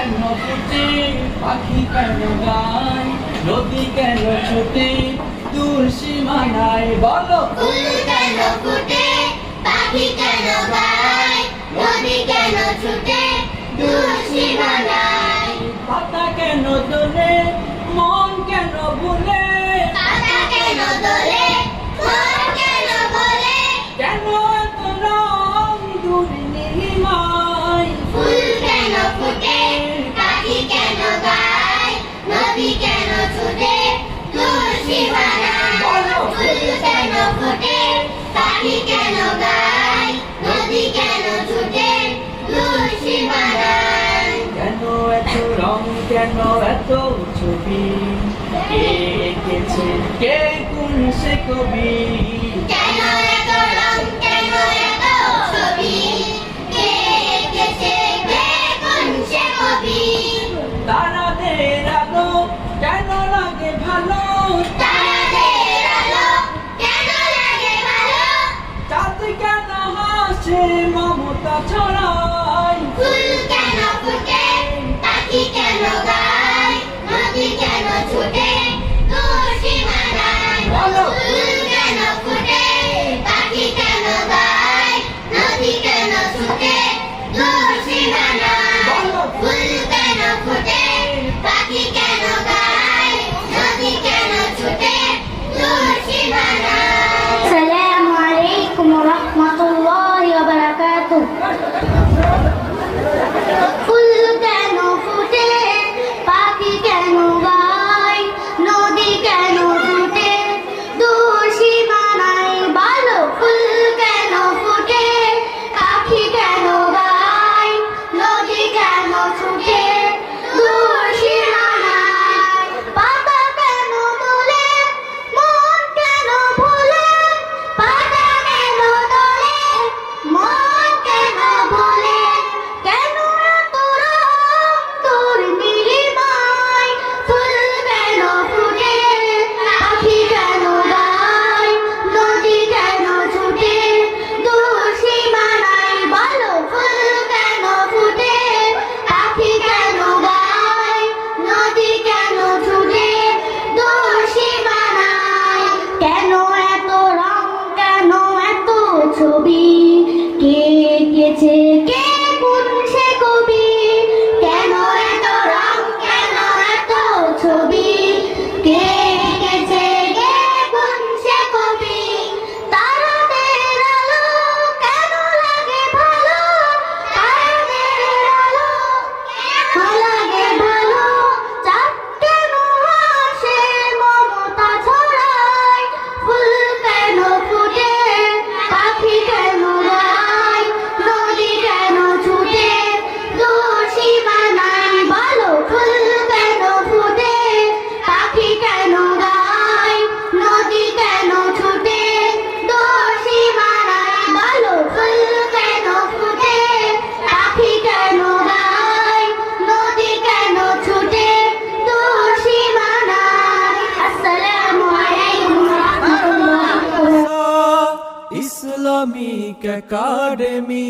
কেন ফুটে পাখি কেন গায় নদী কেন ছুটে দূর সীমানায় বলো ফুল কেন ফুটে পাখি কেন গায় নদী কেন ছুটে দূর সীমানায় পাতা কেন দোলে মন কেন ভুলে পাতা কেন দোলে মন কেন বলে কেন এত রং দূর নীলিমায় ফুল কেন ফুটে পাখি কেন গায় নদী কেন ছুটে দূর সীমানায় ফুল কেন ফুটে পাখি কেন গায় নদী কেন ছুটে দূর সীমানায় কেন এত রং কেন এত ছবি কে এঁকেছে কে কোন সে কবি কেন এত রং কেন এত ছবি কে এঁকেছে কে কোন সে কবি তারাদের আলো কেন লাগে ভালো তারাদের আলো কেন লাগে ভালো চাঁদ কেন হাসে মমতা ছড়ায় ফুল কেন ফুটে পাখি কেন গায় নদী কেন ছুটে দূর সীমানায় ফুল কেন ফুটে পাখি কেন গায় নদী কেন ছুটে দূর সীমানায় ফুল কেন ফুটে পাখি কেন গায় নদী কেন ছুটে দূর সীমানায় السلام عليكم ورحمة الله وبركاته ফুল কেন ফুটে পাখি কেন গায় নদী কেন ছুটে দূর সীমানায় বলো ফুল কেন ফুটে পাখি কেন গায় নদী কেন ছুটে দূর সীমানায় পাতা কেন দোলে মন কেন ভুলে পাতা কেন দোলে মন কেন ভুলে কেন এত রং তোর নীলিমায় ফুল কেন ফুটে পাখি কেন গায় নদী কেন ছুটে দূর সীমানায় বলো ফুল কেন ফুটে পাখি কেন গায় নদী কেন ছুটে দূর সীমানায় কেন এত রং কেন এত ছবি কে এঁকেছে কে কোন সে কবি কেন এত রং কেন এত ছবি কে এঁকেছে কে কোন সে কবি তারাদের আলো কেন লাগে ভালো তারাদের আলো কেন লাগে ভালো চাঁদ কেন হাসে মমতা ছড়ায় ফুল কেন ফুটে পাখি কেন গায় নদী কেন ছুটে দূর সীমানায় বলো ফুল কেন ফুটে পাখি কেন গায় নদী কেন ছুটে দূর সীমানায় বলো ফুল কেন ফুটে পাখি কেন গায় নদী কেন ছুটে দূর সীমানায় আসসালামু আলাইকুম ওয়া রাহমাতুল্লাহি ইসলামিক একাডেমি